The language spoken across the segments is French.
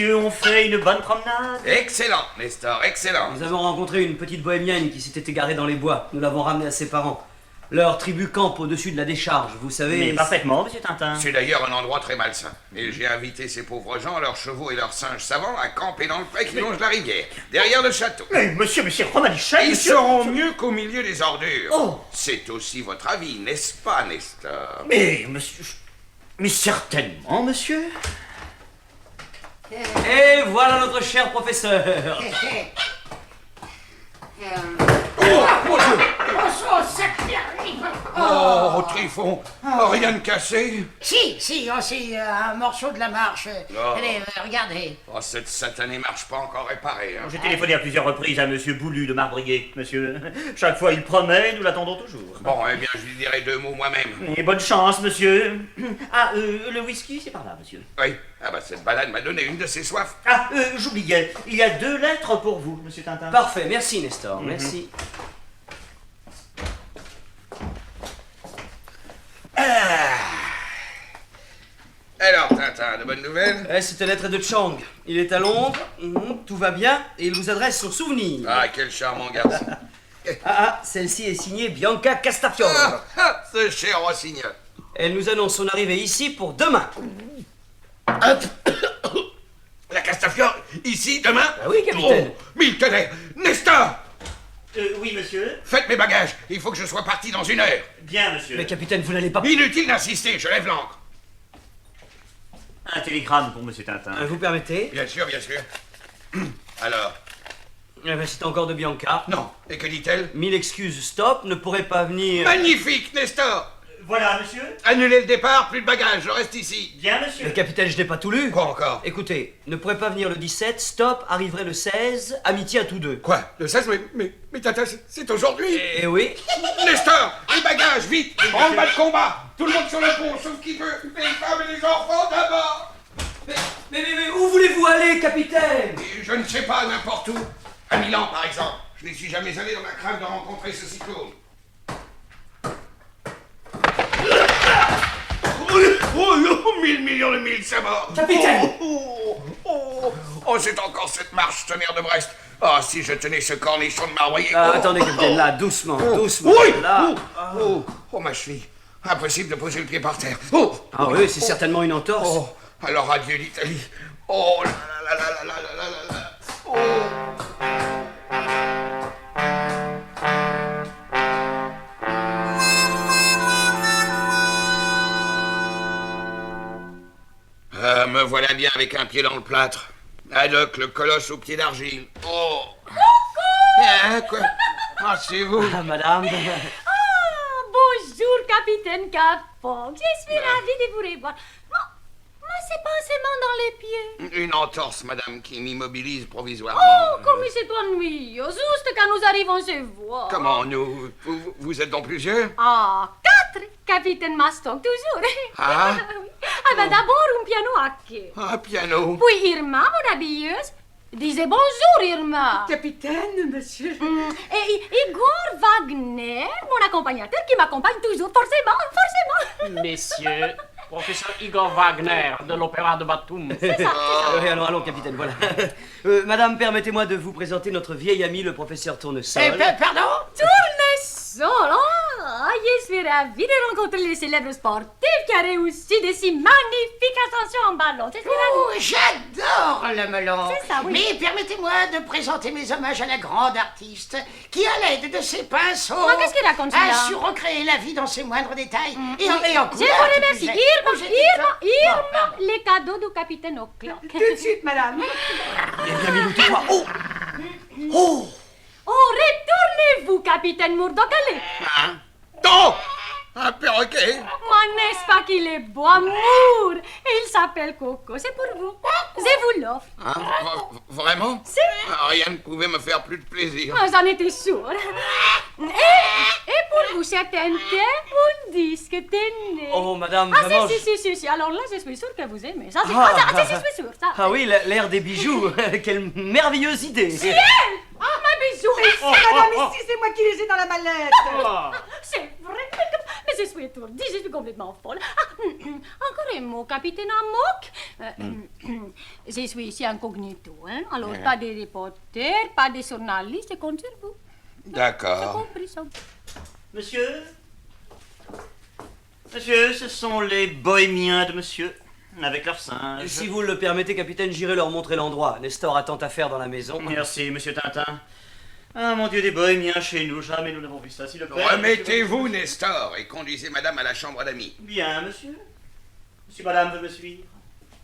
messieurs ont fait une bonne promenade? Excellent, Nestor, excellent. Nous avons rencontré une petite bohémienne qui s'était égarée dans les bois. Nous l'avons ramenée à ses parents. Leur tribu campe au-dessus de la décharge, vous savez... Mais parfaitement, monsieur Tintin. C'est d'ailleurs un endroit très malsain. Et j'ai invité ces pauvres gens, leurs chevaux et leurs singes savants, à camper dans le pré qui longe la rivière, derrière le château. Mais monsieur Romanichel, Ils monsieur... seront mieux qu'au milieu des ordures. Oh. C'est aussi votre avis, n'est-ce pas, Nestor? Mais, monsieur... Mais certainement, monsieur. Et voilà notre cher professeur. Bonsoir, sacré arrive. Oh, Trifon, rien de cassé? Si, c'est un morceau de la marche. Oh. Allez, regardez. Oh, cette satanée marche pas encore réparée, hein. J'ai téléphoné à plusieurs reprises à monsieur Boulu de Marbriguet, monsieur. Chaque fois il promet, nous l'attendons toujours. Bon, eh bien, je lui dirai 2 mots moi-même. Et bonne chance, monsieur. Ah, le whisky, c'est par là, monsieur. Oui, ah bah cette balade m'a donné une de ses soifs. Ah, j'oubliais, il y a 2 lettres pour vous, monsieur Tintin. Parfait, merci Nestor, merci. Alors, Tintin, de bonnes nouvelles? Cette lettre est de Chang. Il est à Londres, tout va bien, et il vous adresse son souvenir. Ah, quel charmant garçon. Celle-ci est signée Bianca Castafiore. Ce cher rossignol. Elle nous annonce son arrivée ici pour demain. La Castafiore, ici, demain? Ah oui, capitaine. Oh, Miltonnet, Nestor, Oui, monsieur. faites mes bagages. Il faut que je sois parti dans 1 heure. Bien, monsieur. Mais capitaine, vous n'allez pas... Inutile d'insister, je lève l'ancre. Un télégramme pour monsieur Tintin. Vous permettez? Bien sûr, bien sûr. Alors, C'est encore de Bianca. non. Et que dit-elle? 1000 excuses, stop, ne pourrait pas venir... Magnifique, Nestor. Voilà, monsieur. Annulez le départ, plus de bagages, je reste ici. Bien, monsieur. Mais capitaine, je n'ai pas tout lu. Quoi encore? Écoutez, ne pourrait pas venir le 17, stop, arriverait le 16, amitié à tous deux. Quoi? Le 16, mais Tintin, c'est aujourd'hui. Eh oui. Nestor, les bagages, vite. En bas de combat. Tout le monde sur le pont, sauf qui veut. Les femmes et les enfants d'abord. Mais où voulez-vous aller, capitaine? Et je ne sais pas, n'importe où. À Milan, par exemple. Je n'y suis jamais allé dans la crainte de rencontrer ce cyclone. Oh, 1000 millions de mille, c'est mort. Capitaine! Oh, c'est encore cette marche, tonnerre de Brest. Oh, si je tenais ce cornichon de Marbrier. Attendez, capitaine, là, doucement, doucement. Oui. Là. Oh, ma cheville. Impossible de poser le pied par terre. Oh. Ah oui, c'est certainement une entorse. Oh, alors adieu l'Italie. Oh là là là là là là là là. Oh. Me voilà bien avec un pied dans le plâtre. Haddock, le colosse au pied d'argile. Oh. Hein, quoi? Ah, c'est vous. Ah, madame. Bonjour, capitaine Capon. Je suis ravie de vous revoir. Moi, c'est pas seulement dans les pieds. Une entorse, madame, qui m'immobilise provisoirement. Oh, comme c'est ennuyeux. Juste quand nous arrivons chez vous. Comment, nous? Vous êtes donc plusieurs? Ah, 4, capitaine Maston, toujours. Ah. Oui. Ah ben d'abord un piano à quai. Un piano. Puis Irma, mon habilleuse. Disait bonjour, Irma. Capitaine, monsieur. Et Igor Wagner, mon accompagnateur, qui m'accompagne toujours, forcément. Messieurs, professeur Igor Wagner de l'Opéra de Batum. C'est ça. Oui, allons, capitaine, voilà. Madame, permettez-moi de vous présenter notre vieil ami, le professeur Tournesol. Pardon? Tournesol, je suis ravie de rencontrer les célèbres sportifs qui a réussi de si magnifiques ascensions en ballon. C'est Oh, j'adore le melon. C'est ça, oui. Mais permettez-moi de présenter mes hommages à la grande artiste qui, à l'aide de ses pinceaux, Oh, qu'est-ce qu'il raconte, celui-là? a su recréer la vie dans ses moindres détails. Et en Je couleur, vous qui remercie. plus est. Irma, les cadeaux du capitaine Auclair. Tout de suite, madame. Bien mis toi. Oh! Oh, retournez-vous, capitaine Murdoch, allez. Hein? Oh! Un perroquet. Moi, n'est-ce pas qu'il est beau, amour? Et il s'appelle Coco, c'est pour vous. Je vous l'offre. Hein? Vraiment? Si. Rien ne pouvait me faire plus de plaisir. Ah, j'en étais sûre. Et pour vous, c'est un thé ou un disque tenez. Oh, madame, Ah, vraiment... si. Alors là, je suis sûre que vous aimez. Ça, je suis sûre, ça. Ah oui, l'air des bijoux. Quelle merveilleuse idée. Ciel! Ah, ma bijou! Madame, ici, c'est moi qui les ai dans la mallette. C'est vrai, mais je suis étourdie, je suis complètement folle. Encore un mot, capitaine Amok. Je suis ici incognito, hein. Alors, pas de reporters, pas de journalistes, compte sur vous. J'ai D'accord. compris ça. Monsieur, ce sont les bohémiens de monsieur, avec leurs singes. Si vous le permettez, capitaine, j'irai leur montrer l'endroit. Nestor a tant à faire dans la maison. Merci, monsieur Tintin. Ah, mon Dieu, des bohémiens chez nous, jamais nous n'avons vu ça, s'il le plaît. Remettez-vous, Nestor, et conduisez madame à la chambre d'amis. Bien, monsieur. Si madame veut me suivre.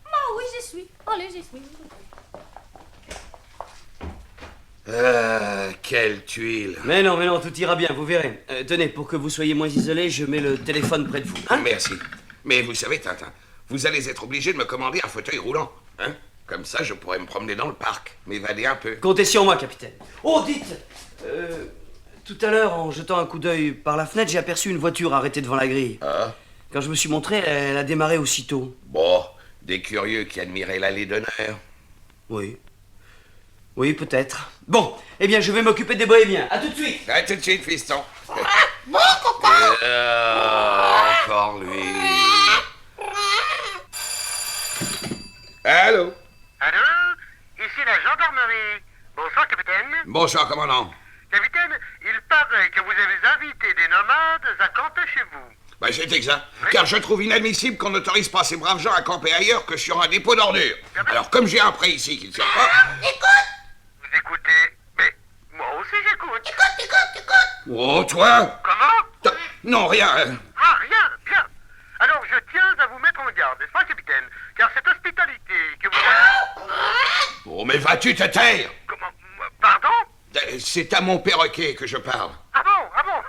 Ah oui, je suis. Allez, je suis. Quelle tuile. Mais non, tout ira bien, vous verrez. Tenez, pour que vous soyez moins isolé, je mets le téléphone près de vous. Hein? Merci. Mais vous savez, Tintin, vous allez être obligé de me commander un fauteuil roulant. Hein? Comme ça, je pourrais me promener dans le parc, m'évader un peu. Comptez sur moi, capitaine. Oh, dites tout à l'heure, en jetant un coup d'œil par la fenêtre, j'ai aperçu une voiture arrêtée devant la grille. Ah, Quand je me suis montré, elle a démarré aussitôt. bon, des curieux qui admiraient l'allée d'honneur. Oui. Oui, peut-être. Bon, eh bien, je vais m'occuper des bohémiens. À tout de suite. À tout de suite, fiston. Encore lui. Allô? Allô? Ici la gendarmerie. Bonsoir, capitaine. Bonsoir, commandant. Capitaine, il paraît que vous avez invité des nomades à camper chez vous. Bah, c'est exact. Car je trouve inadmissible qu'on n'autorise pas ces braves gens à camper ailleurs que sur un dépôt d'ordures. Alors, comme j'ai un prêt ici qui ne sert pas... Vous écoutez? Mais moi aussi j'écoute. Oh, toi? Comment? Non, rien. Ah, rien, bien. Alors je tiens à vous mettre en garde, n'est-ce pas, capitaine? Car cette hospitalité que vous... Oh, mais vas-tu te taire? Comment? Pardon? C'est à mon perroquet que je parle. Ah bon? Ah bon?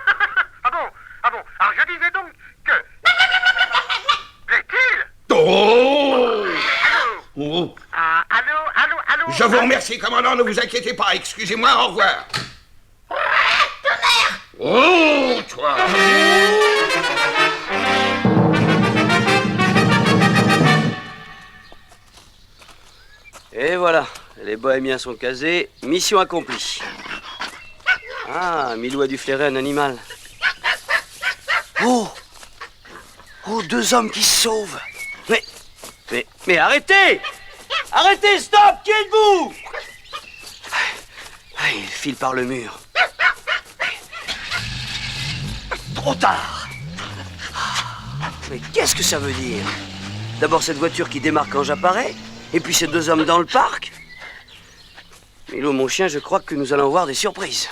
Ah bon? Ah bon? Alors je disais donc que... Plaît-il? Oh! Allô? Oh. Ah, allô? Je vous remercie, commandant, ne vous inquiétez pas. Excusez-moi, au revoir. Oh, toi! Et voilà, les bohémiens sont casés, mission accomplie. Ah, Milou a dû flairer un animal. Oh! Oh, deux hommes qui se sauvent. Mais arrêtez! Arrêtez, stop! Qui êtes-vous? Ah, il file par le mur. Trop tard! Mais qu'est-ce que ça veut dire? D'abord cette voiture qui démarre quand j'apparais, et puis ces deux hommes dans le parc. Milo, mon chien, je crois que nous allons voir des surprises.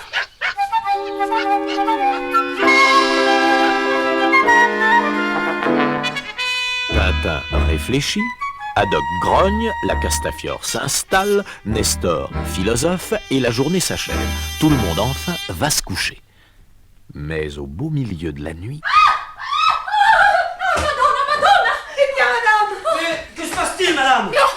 Tintin réfléchit, Haddock grogne, la Castafiore s'installe, Nestor philosophe et la journée s'achève. Tout le monde enfin va se coucher. Mais au beau milieu de la nuit... Madonna! Eh bien, madame! Mais que se passe-t-il, madame? Oh,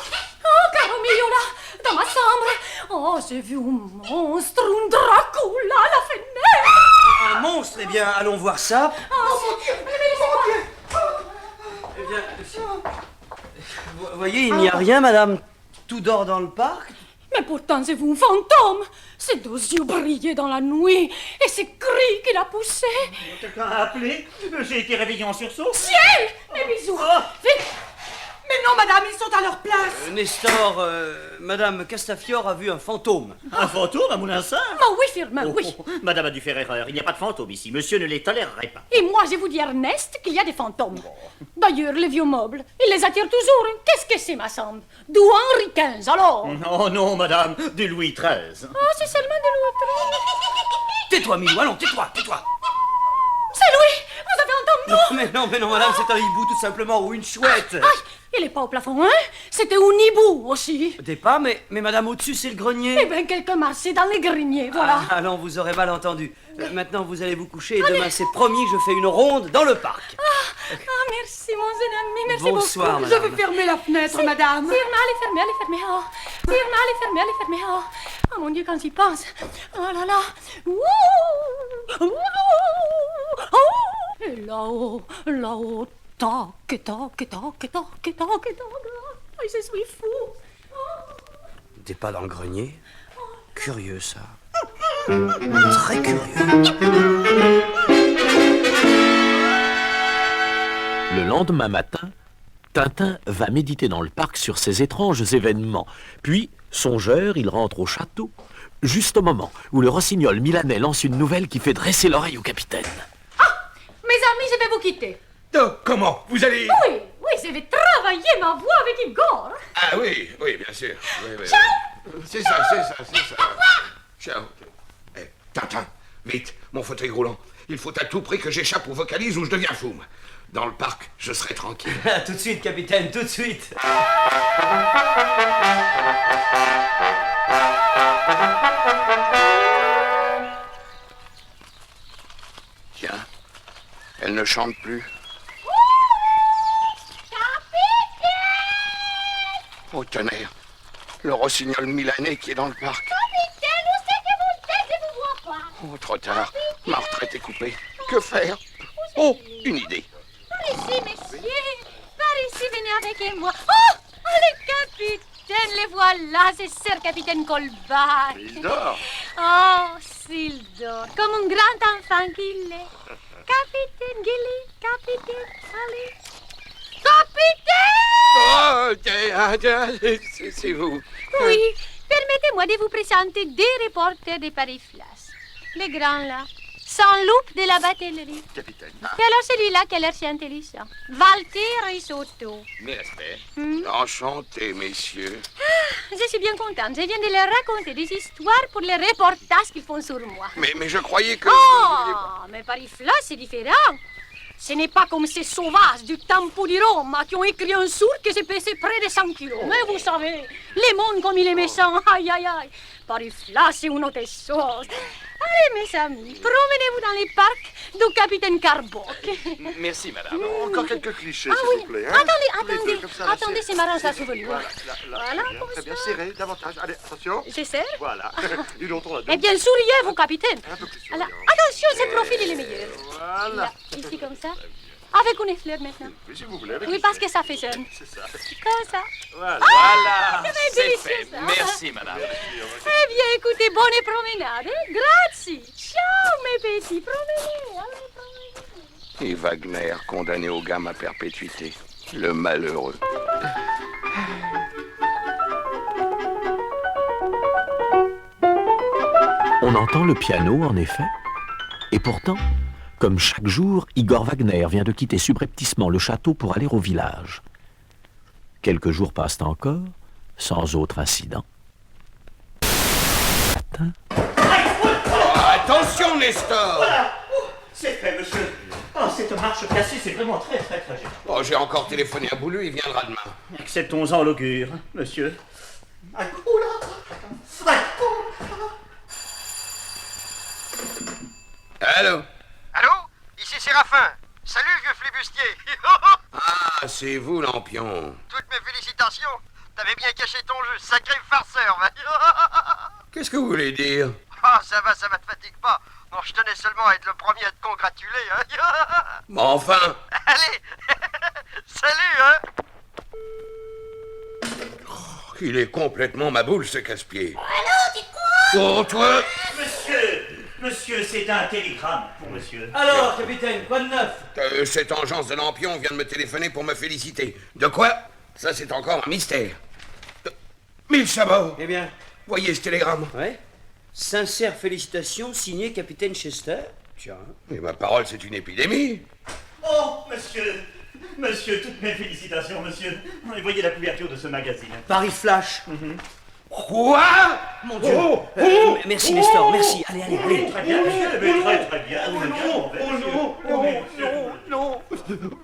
caro mio, là, dans ma chambre. Oh, j'ai vu un monstre, un Dracula à la fenêtre. Un monstre? Eh bien, allons voir ça. Oh, mon Dieu! Eh bien, vous voyez, il n'y a rien, madame. Tout dort dans le parc. Mais pourtant, c'est vous un fantôme. Ses deux yeux brillaient dans la nuit et ces cris qu'il a poussés. Quelqu'un a appelé? J'ai été réveillé en sursaut. Ciel! Mes bisous! Vite! Mais non, madame, ils sont à leur place. Nestor, madame Castafiore a vu un fantôme. Un fantôme à Moulinsart? Ah oui, firme, oui. Madame a dû faire erreur. Il n'y a pas de fantôme ici. Monsieur ne les tolérerait pas. Et moi, je vous dis, Ernest, qu'il y a des fantômes. D'ailleurs, les vieux meubles, ils les attirent toujours. Qu'est-ce que c'est, ma chambre? D'où Henri XV, alors? Oh non, madame, de Louis XIII. Ah, c'est seulement de Louis XIII. Tais-toi, Milou, allons, tais-toi. C'est lui! Vous avez entendu? Mais non, madame, c'est un hibou tout simplement, ou une chouette. Aïe, il est pas au plafond, hein? C'était un hibou aussi. Des pas, mais madame, au-dessus, c'est le grenier. Eh bien, quelqu'un marchait dans les greniers, voilà. Ah, non, vous aurez mal entendu. Maintenant, vous allez vous coucher et demain, c'est promis, je fais une ronde dans le parc. Ah, merci, mon jeune ami, merci Bonsoir, beaucoup. madame. Je vais fermer la fenêtre, madame. Firme, allez fermer, oh. Firme, allez fermer, oh. Oh mon Dieu, quand j'y pense. Oh là là. Ouh, ouh, oh. Et là-haut, toc, toc, toc, toc, toc, toc. Oh, je suis fou. Des pas dans le grenier. Curieux, ça. Très curieux. lendemain matin, Tintin va méditer dans le parc sur ces étranges événements. Puis, songeur, il rentre au château, juste au moment où le rossignol milanais lance une nouvelle qui fait dresser l'oreille au capitaine. Mes amis, je vais vous quitter. Comment? Vous allez... Oui, je vais travailler ma voix avec Igor. Ah oui, bien sûr. Oui. C'est ça. Ciao. Tintin, vite, mon fauteuil roulant. Il faut à tout prix que j'échappe ou vocalise ou je deviens fou. Dans le parc, je serai tranquille. Tout de suite, capitaine, tout de suite. Tiens, elle ne chante plus. Oh tonnerre, le rossignol milanais qui est dans le parc. Capitaine, où c'est que vous êtes? Je vous vois pas. Oh, trop tard, ma retraite est coupée. Que faire? Oh, une idée. Par ici, messieurs. Par ici, venez avec moi. Oh, le capitaine, les voilà, c'est Sir Capitaine Colbert. Il dort. Oh, s'il dort, comme un grand enfant qu'il est. Capitaine Gilly, capitaine, allez. Capitaine! Oh, c'est vous. Oui, permettez-moi de vous présenter des reporters de Paris Flash. Les grands là, sans loupe de la batellerie. Capitaine. Et alors celui-là qui a l'air si intelligent. Walter Risotto. Mes respects. Hmm. Enchanté, messieurs. Je suis bien contente. Je viens de leur raconter des histoires pour les reportages qu'ils font sur moi. Mais je croyais que... Oh, mais Paris Flash, c'est différent. Ce n'est pas comme ces sauvages du Tempo di Roma qui ont écrit un sourd que j'ai pesé près de 100 kilos. Mais vous savez, les mondes comme il est méchant, aïe, aïe, aïe. Paris Flash, c'est une autre chose. Allez, mes amis, promenez-vous dans les parcs du capitaine Carboc. Merci, madame. Encore quelques clichés, Ah s'il oui, vous plaît. Hein. attendez, c'est marrant ça, souvenir. Voilà, Très bien, comme très bien, ça. serré, davantage. Allez, attention. Je sais. Voilà. Une autre, on a deux. Eh bien, souriez, vous, capitaine. Un peu plus Alors, souriant. attention, ce profil, il est meilleur. Voilà. Là, ici, comme ça. Avec une fleur maintenant. Oui, si vous voulez. avec Oui, une parce fleur. que ça fait jeune. C'est ça. Comme ça. Voilà. Voilà, c'est c'est délicieux, fait. ça. Merci, madame. Eh bien, écoutez, bonne promenade. Hein? Grazie. Ciao, mes petits. Promenez. Allez, promenez. Et Wagner, condamné au gamme à perpétuité. Le malheureux. On entend le piano, en effet. Et pourtant, comme chaque jour, Igor Wagner vient de quitter subrepticement le château pour aller au village. Quelques jours passent encore, sans autre incident. Matin, Attention, Nestor. Voilà. C'est fait, monsieur. Oh, cette marche cassée, c'est vraiment très gênant. Oh, j'ai encore téléphoné à Boulu, il viendra demain. Acceptons-en l'augure, monsieur. Ah, oula. Allô? Allô? Ici Séraphin. Salut, vieux flibustier. Ah, c'est vous, Lampion. Toutes mes félicitations. T'avais bien caché ton jeu, sacré farceur, va. Qu'est-ce que vous voulez dire? Ah, ça va, te fatigue pas. Bon, je tenais seulement à être le premier à te congratuler, hein. Mais enfin... Allez, salut, hein. Il est complètement ma boule, ce casse-pied. Allô, dis quoi? Oh, toi? Monsieur, c'est un télégramme pour monsieur. Alors, capitaine, quoi de neuf? Cette engeance de Lampion vient de me téléphoner pour me féliciter. De quoi? Ça, c'est encore un mystère. Mille sabords! Eh bien, Voyez ce télégramme. ouais. Sincères félicitations, signé capitaine Chester. Tiens. Mais ma parole, c'est une épidémie. Oh, monsieur, toutes mes félicitations, monsieur. Et voyez la couverture de ce magazine. Paris Flash. Quoi? Mon Dieu. Merci, Nestor, merci. Allez, allez, allez. Très bien, monsieur, mais très bien. Non.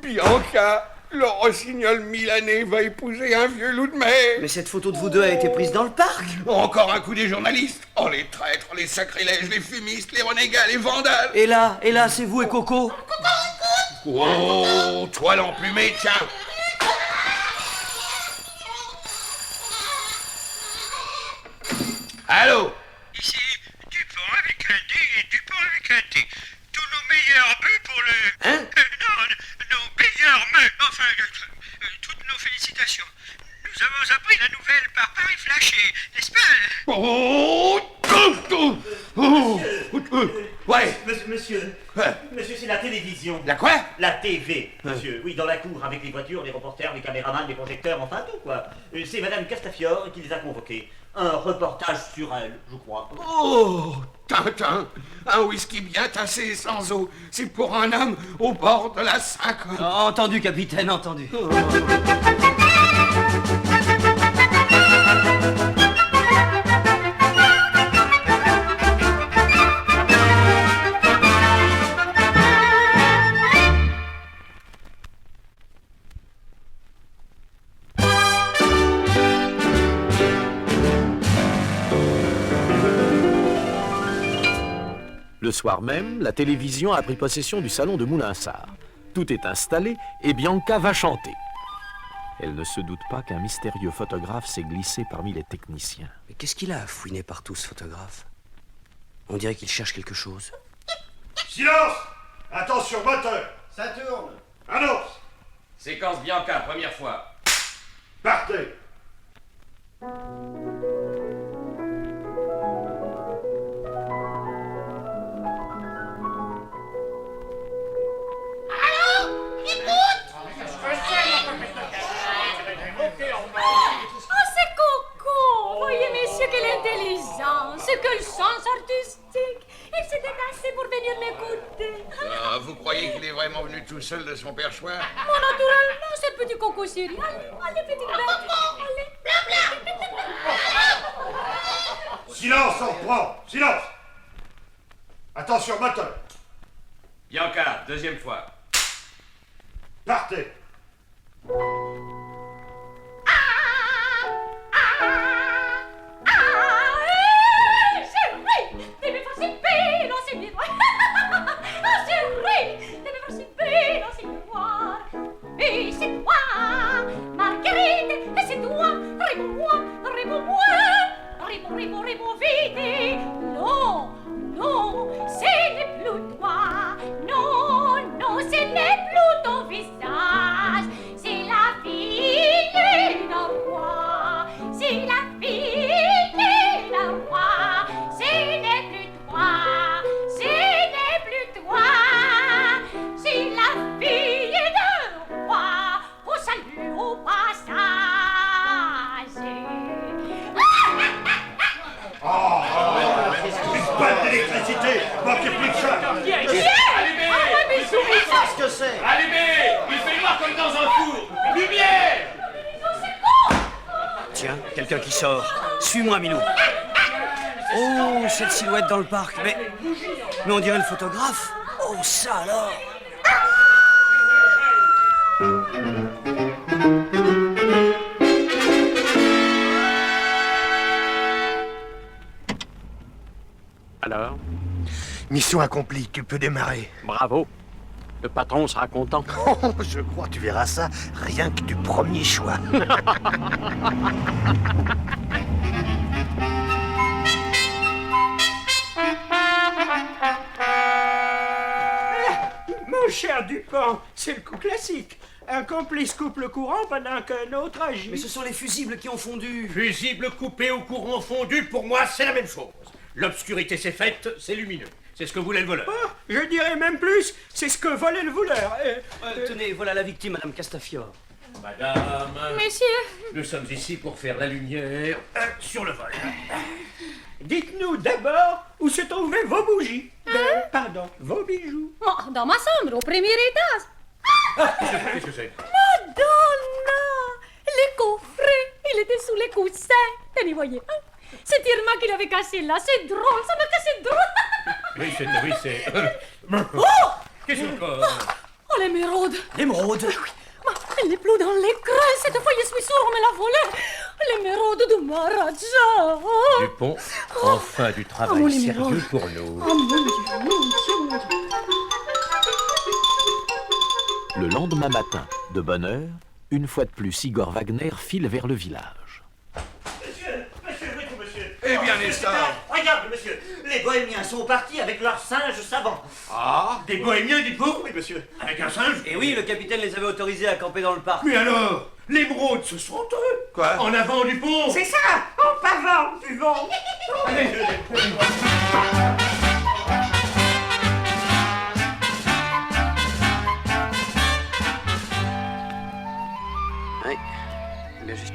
Bianca, le rossignol milanais va épouser un vieux loup de mer. Mais cette photo de vous deux a été prise dans le parc. Encore un coup des journalistes. Oh, les traîtres, les sacrilèges, les fumistes, les renégats, les vandales. Et là, c'est vous et Coco. Oh, toi l'emplumé, tiens. Allô? Ici, Dupont avec un D et Dupont avec un T. Tous nos meilleurs buts pour le... Hein? Nos meilleurs buts, enfin, toutes nos félicitations. Nous avons appris la nouvelle par Paris Flash, n'est-ce pas? Ouais. Monsieur, c'est la télévision. La quoi? La TV, monsieur. Oui, dans la cour, avec les voitures, les reporters, les caméramans, les projecteurs, enfin tout, quoi. C'est Madame Castafiore qui les a convoqués. Un reportage sur elle, je crois. Oh, Tintin, un whisky bien tassé sans eau. C'est pour un homme au bord de la cinquante. Entendu, capitaine, entendu. Le soir même, la télévision a pris possession du salon de Moulinsart. Tout est installé et Bianca va chanter. Elle ne se doute pas qu'un mystérieux photographe s'est glissé parmi les techniciens. Mais qu'est-ce qu'il a à fouiner partout, ce photographe? On dirait qu'il cherche quelque chose. Silence! Attention, moteur! Ça tourne. Annonce! Séquence Bianca, première fois. Partez! Oh, c'est Coco! Voyez, messieurs, quelle intelligence! Quel sens artistique! Il s'est déplacé pour venir m'écouter. Ah, vous croyez qu'il est vraiment venu tout seul de son perchoir? Bon, naturellement, c'est le petit Coco Siri. Allez, petite bête! Allez! Silence, on reprend! Silence! Attention, moteur! Bianca, deuxième fois. Partez! Et c'est toi, Marguerite, et c'est toi, réponds-moi, réponds vite. Non, non, ce n'est plus toi, non, ce n'est plus ton visage, c'est la fille d'un roi, c'est la fille d'un roi, ce n'est plus toi, ce n'est plus toi, c'est la fille d'un roi, au salut au passage. Pas d'électricité! Manquez plus que ça! Qu'est-ce que c'est? Allumez! Il fait noir comme dans un four! Lumière! Tiens, quelqu'un qui sort. Suis-moi, Milou. Oh, cette silhouette dans le parc. Mais on dirait le photographe. Oh, ça alors. Alors, Mission accomplie, tu peux démarrer. bravo. Le patron sera content. Oh, je crois, tu verras ça, rien que du premier choix. Mon cher Dupont, c'est le coup classique. Un complice coupe le courant pendant qu'un autre agit. Mais ce sont les fusibles qui ont fondu. Fusible coupé au courant fondu, pour moi, c'est la même chose. L'obscurité s'est faite, c'est lumineux. C'est ce que voulait le voleur. Oh, je dirais même plus, c'est ce que volait le voleur. Tenez, voilà la victime, Madame Castafiore. Madame, Messieurs, nous sommes ici pour faire la lumière sur le vol. Dites-nous d'abord où se trouvaient vos bougies. Pardon, vos bijoux. oh, dans ma chambre, au premier étage. Qu'est-ce que c'est? Madonna! Les coffrets, il était sous les coussins. Tenez, voyez. C'est Irma qui l'avait caché là. C'est drôle, ça m'a caché drôle. Oui, c'est... Oh! Qu'est-ce encore? Oh, l'émeraude. L'émeraude? Elle n'est plus dans l'écran. Cette fois, je suis sûre, on me l'a volée. L'émeraude de Maharaja. Dupont, enfin du travail mon sérieux émeraude. pour nous. Oh, mon Dieu, mon Dieu, mon Dieu. Le lendemain matin, de bonne heure, une fois de plus, Igor Wagner file vers le village. Monsieur, oui, monsieur. Eh bien, Nestor. Regarde, monsieur, les bohémiens sont partis avec leurs singes savants. Ah? Des bohémiens, dites-vous? Oui, monsieur. Avec un singe? Et oui, le capitaine les avait autorisés à camper dans le parc. Mais alors, l'émeraude, ce sont eux. Quoi? En avant du pont. C'est ça, en parlant, buvons. Allez,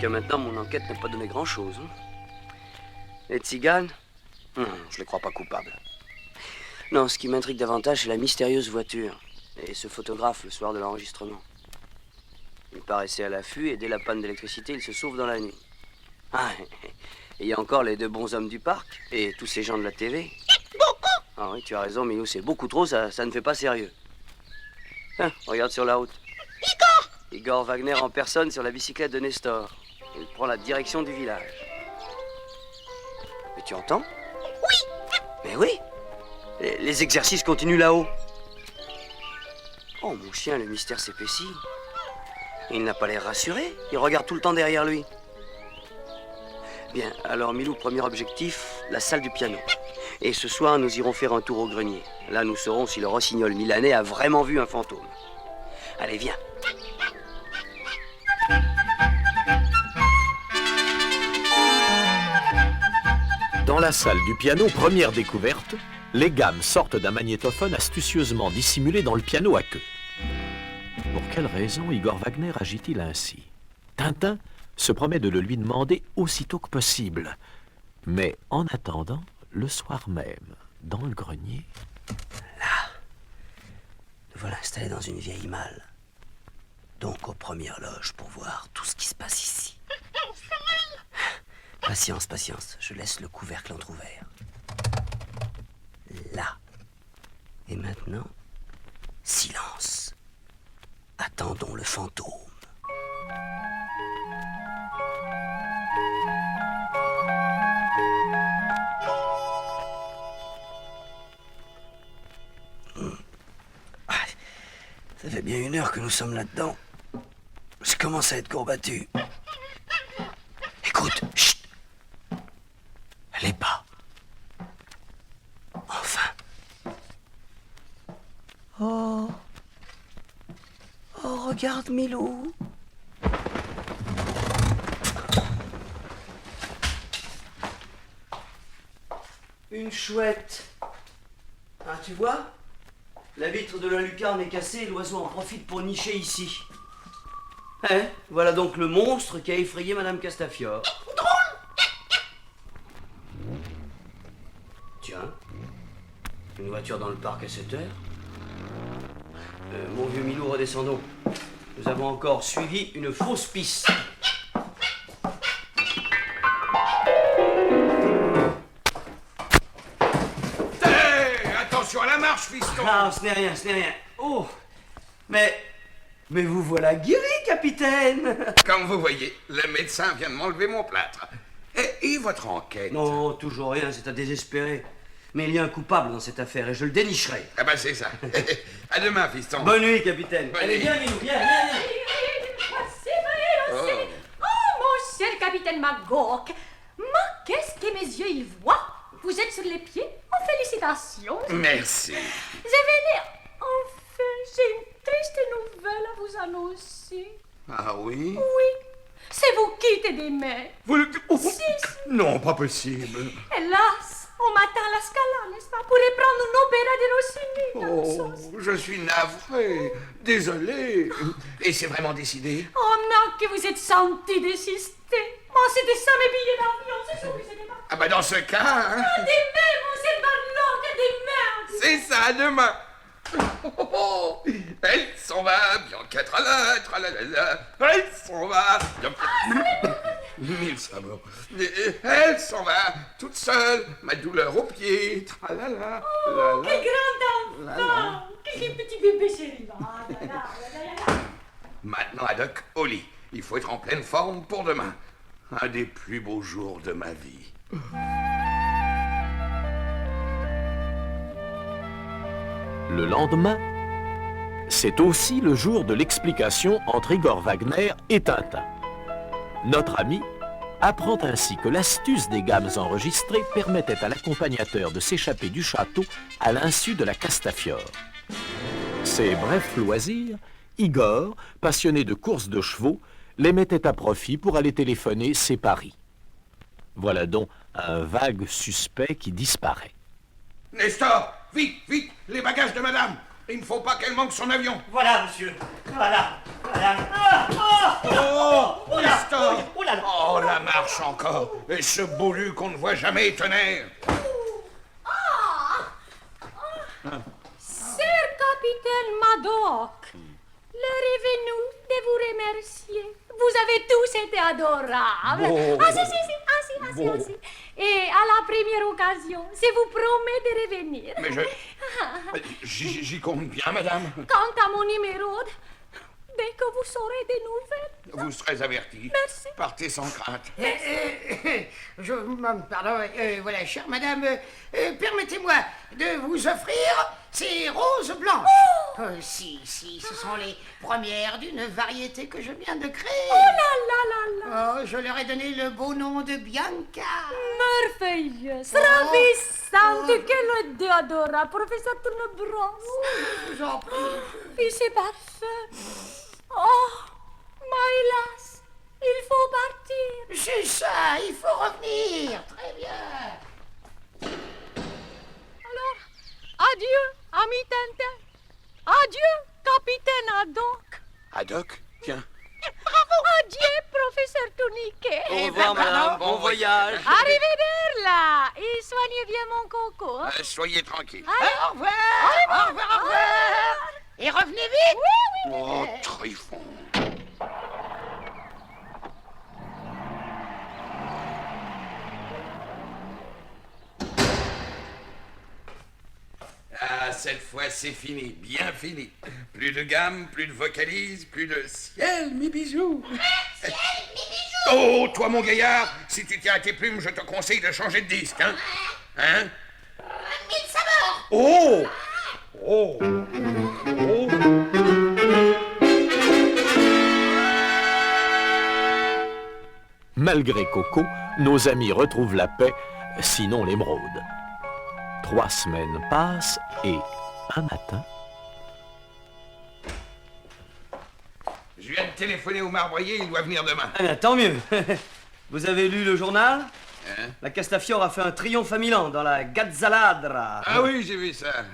Jusqu'à maintenant, mon enquête n'a pas donné grand-chose. Hein. Les tziganes, je les crois pas coupables. Non, ce qui m'intrigue davantage, c'est la mystérieuse voiture et ce photographe le soir de l'enregistrement. Il paraissait à l'affût et dès la panne d'électricité, il se sauve dans la nuit. Ah, et il y a encore les deux bons hommes du parc et tous ces gens de la TV. Ah oui, tu as raison, Milou, c'est beaucoup trop, ça ne fait pas sérieux. Hein, regarde sur la route. Igor Wagner en personne sur la bicyclette de Nestor. Il prend la direction du village. Mais tu entends? Oui. Mais oui. Les exercices continuent là-haut. Oh, mon chien, le mystère s'épaissit. Il n'a pas l'air rassuré. Il regarde tout le temps derrière lui. Bien, alors Milou, premier objectif, la salle du piano. Et ce soir, nous irons faire un tour au grenier. Là, nous saurons si le rossignol milanais a vraiment vu un fantôme. Allez, viens. Dans la salle du piano, première découverte, les gammes sortent d'un magnétophone astucieusement dissimulé dans le piano à queue. Pour quelle raison Igor Wagner agit-il ainsi? Tintin se promet de le lui demander aussitôt que possible. Mais en attendant, le soir même, dans le grenier... Là, nous voilà installés dans une vieille malle. Donc aux premières loges pour voir tout ce qui se passe ici. Patience, patience, je laisse le couvercle entrouvert. Là. Et maintenant, silence. Attendons le fantôme. Ça fait bien 1 heure que nous sommes là-dedans. Je commence à être courbattu. Écoute, chut. Allez pas. Enfin. Oh. Oh, regarde Milou. Une chouette. Ah, tu vois? La vitre de la lucarne est cassée et l'oiseau en profite pour nicher ici. Hein? Voilà donc le monstre qui a effrayé Madame Castafiore. Tiens, une voiture dans le parc à 7 heures. Mon vieux Milou, redescendons. Nous avons encore suivi une fausse piste. Attention à la marche, fiston! Non, ce n'est rien, ce n'est rien. Oh, mais vous voilà guéri, capitaine. Comme vous voyez, le médecin vient de m'enlever mon plâtre. Et votre enquête? Non, toujours rien, c'est à désespérer. Mais il y a un coupable dans cette affaire et je le dénicherai. Ah ben c'est ça. À demain, fiston. Bonne nuit, capitaine. Bonne Allez, nuit. viens, Milou, viens. Oh, mon cher capitaine Magog, qu'est-ce que mes yeux y voient? Vous êtes sur les pieds? Oh, félicitations. Merci. Je venais... Enfin, j'ai une triste nouvelle à vous annoncer. Ah oui? Oui, c'est vous qui êtes aimé. Vous le... Si. Non, pas possible. Hélas, on m'attend à la Scala, n'est-ce pas, pour prendre une opéra de Rossini. Oh, je suis navré. Désolé. Et c'est vraiment décidé? Oh non, que vous êtes senti désister. Oh, c'était ça mes billets d'avion, c'est sûr que c'est demain. Ah bah dans ce cas... Hein? Oh, demain, mon c'est demain. C'est ça, demain. Elle s'en va, Bianca, tralala, elle s'en va. Mille sabots. Elle s'en va, toute seule, ma douleur aux pieds, tralala. Oh, quel grand enfant. Quel petit bébé chéri. Maintenant, Haddock, au lit. Il faut être en pleine forme pour demain. Un des plus beaux jours de ma vie. Le lendemain, c'est aussi le jour de l'explication entre Igor Wagner et Tintin. Notre ami apprend ainsi que l'astuce des gammes enregistrées permettait à l'accompagnateur de s'échapper du château à l'insu de la Castafiore. Ces brefs loisirs, Igor, passionné de courses de chevaux, les mettait à profit pour aller téléphoner ses paris. Voilà donc un vague suspect qui disparaît. Nestor, vite, vite, les bagages de madame. Il ne faut pas qu'elle manque son avion. Voilà, monsieur. Voilà. Voilà. Oh, Nestor. Oh là là. Oh, la marche encore. Et ce boulu qu'on ne voit jamais, tonnerre. Sir Capitaine Madoc, l'heure est venue de vous remercier. Vous avez tous été adorables. Bon. Ah, si. Et à la première occasion, je vous promets de revenir. Mais j'y compte bien, madame. Quant à mon numéro, dès que vous saurez des nouvelles. Vous serez averti. Merci. Partez sans crainte. Pardon, voilà, chère madame, permettez-moi de vous offrir ces roses blanches. Si, ce sont les premières d'une variété que je viens de créer. Oh là là là là. Oh, je leur ai donné le beau nom de Bianca. Merveilleuse, ravissante, quelle idée adorable, professeur Tournebrosse. Je vous en prie. Puis c'est parfait. Oh, mais hélas, il faut partir. C'est ça, il faut revenir. Très bien. Alors, adieu, ami Tintin. Adieu, capitaine Haddock. Haddock, tiens. Adieu, professeur Tourniquet. Au revoir, madame. Bon voyage. Arrivederci là. Et soignez bien mon coco. Hein? Soyez tranquille. Au revoir. Au revoir. Et revenez vite. Oui. Oh, Tryphon. Ah, cette fois, c'est fini, bien fini. Plus de gamme, plus de vocalise, plus de ciel, mes bijoux. Ciel, mes bijoux. Oh, toi, mon gaillard, si tu tiens à tes plumes, je te conseille de changer de disque, hein? Hein? 1000 sabords. Oh! Oh! Oh! Malgré Coco, nos amis retrouvent la paix, sinon l'émeraude. 3 semaines passent et, un matin... Je viens de téléphoner au marbrier, il doit venir demain. Ah bien, tant mieux. Vous avez lu le journal? Hein? La Castafiore a fait un triomphe à Milan, dans la Gazzaladra. Ah oui, j'ai vu ça.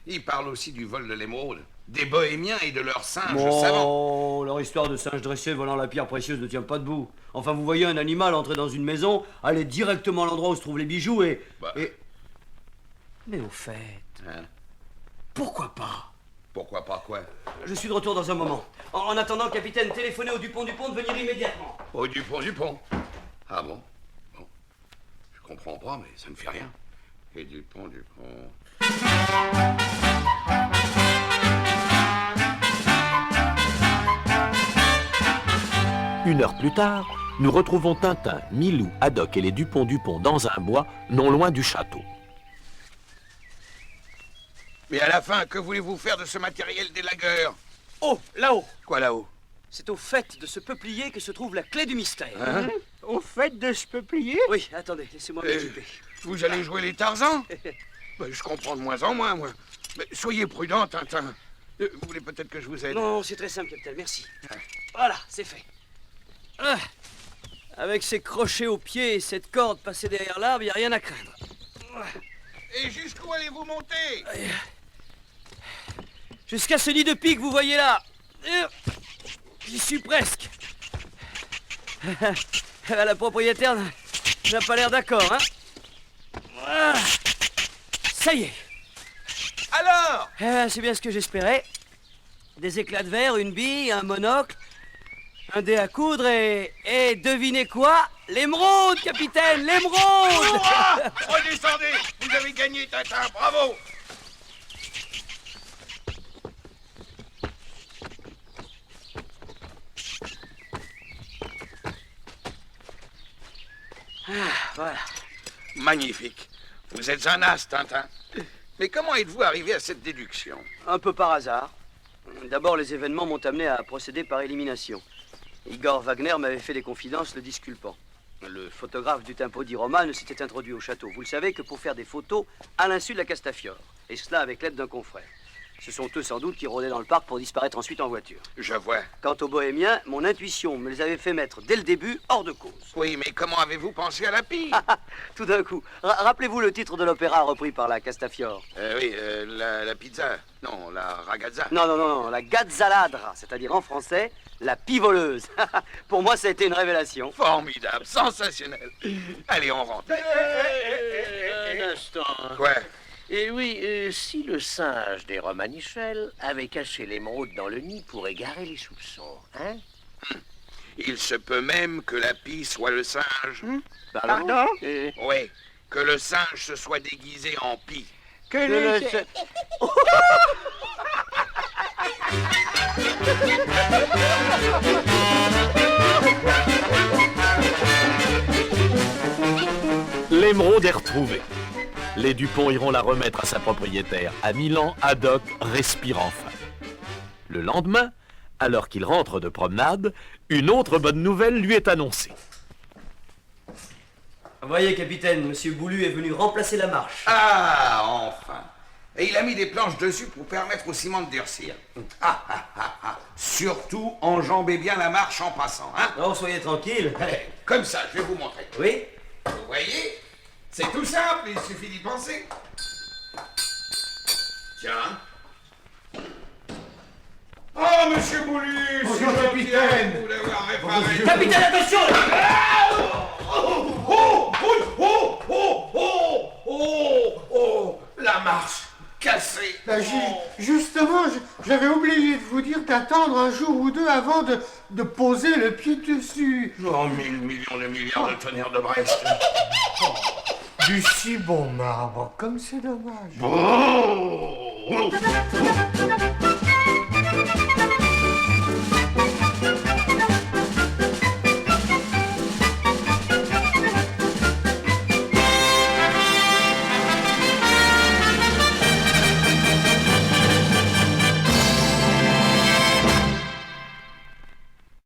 Il parle aussi du vol de l'émeraude, des bohémiens et de leurs singes savants. Oh, leur histoire de singe dressé volant la pierre précieuse ne tient pas debout. Enfin, vous voyez un animal entrer dans une maison, aller directement à l'endroit où se trouvent les bijoux et... Mais au fait... Hein? Pourquoi pas? Pourquoi pas quoi? Je suis de retour dans un moment. En attendant, capitaine, téléphonez au Dupont de venir immédiatement. Au Dupont. Ah bon? Bon. Je comprends pas, mais ça ne fait rien. Et Dupont. Une heure plus tard, nous retrouvons Tintin, Milou, Haddock et les Dupont dans un bois non loin du château. Mais à la fin, que voulez-vous faire de ce matériel d'élagueur? Oh, là-haut. Quoi là-haut? C'est au fait de ce peuplier que se trouve la clé du mystère. Hein? Au fait de ce peuplier? Oui, attendez, laissez-moi m'occuper. Vous allez jouer les Tarzans? Je comprends de moins en moins, moi. Mais soyez prudent, Tintin. Vous voulez peut-être que je vous aide? Non, c'est très simple, capitaine, merci. Voilà, c'est fait. Avec ces crochets aux pieds et cette corde passée derrière l'arbre, il n'y a rien à craindre. Et jusqu'où allez-vous monter? Jusqu'à ce nid de pique, vous voyez là. J'y suis presque. La propriétaire n'a pas l'air d'accord, hein? Ça y est. Alors? C'est bien ce que j'espérais. Des éclats de verre, une bille, un monocle, un dé à coudre et devinez quoi? L'émeraude, capitaine, l'émeraude! Redescendez! Vous avez gagné, Tintin, bravo! Voilà. Magnifique. Vous êtes un as, Tintin. Mais comment êtes-vous arrivé à cette déduction? Un peu par hasard. D'abord, les événements m'ont amené à procéder par élimination. Igor Wagner m'avait fait des confidences le disculpant. Le photographe du Tempo di Roma ne s'était introduit au château. Vous le savez que pour faire des photos à l'insu de la Castafiore. Et cela avec l'aide d'un confrère. Ce sont eux sans doute qui rôdaient dans le parc pour disparaître ensuite en voiture. Je vois. Quant aux bohémiens, mon intuition me les avait fait mettre dès le début hors de cause. Oui, mais comment avez-vous pensé à la pie? Tout d'un coup. Rappelez-vous le titre de l'opéra repris par la Castafiore? Oui, la pizza. Non, la ragazza. Non, la gazzaladra, c'est-à-dire en français, la pie voleuse. Pour moi, ça a été une révélation. Formidable, sensationnel. Allez, on rentre. Un instant. Quoi? Et oui, si le singe des Romanichel avait caché l'émeraude dans le nid pour égarer les soupçons, hein? Il se peut même que la pie soit le singe. Pardon? Oui, que le singe se soit déguisé en pie. Que le... L'émeraude est retrouvée. Les Dupont iront la remettre à sa propriétaire. À Milan, Haddock respire enfin. Le lendemain, alors qu'il rentre de promenade, une autre bonne nouvelle lui est annoncée. Voyez, capitaine, monsieur Boulu est venu remplacer la marche. Ah, enfin. Et il a mis des planches dessus pour permettre au ciment de durcir. Surtout, enjambez bien la marche en passant, hein? Non, soyez tranquille. Allez, comme ça, je vais vous montrer. Oui? Vous voyez? C'est tout simple, il suffit d'y penser. Tiens. Oh, monsieur Boulu, Bonjour, capitaine. Vous l'avoir réparé. Capitaine, attention! La marche cassée. Justement, j'avais oublié de vous dire d'attendre un jour ou deux avant de poser le pied dessus. Oh, 1000 millions de milliards de tonnerres de Brest. Du si bon marbre, comme c'est dommage. Oh.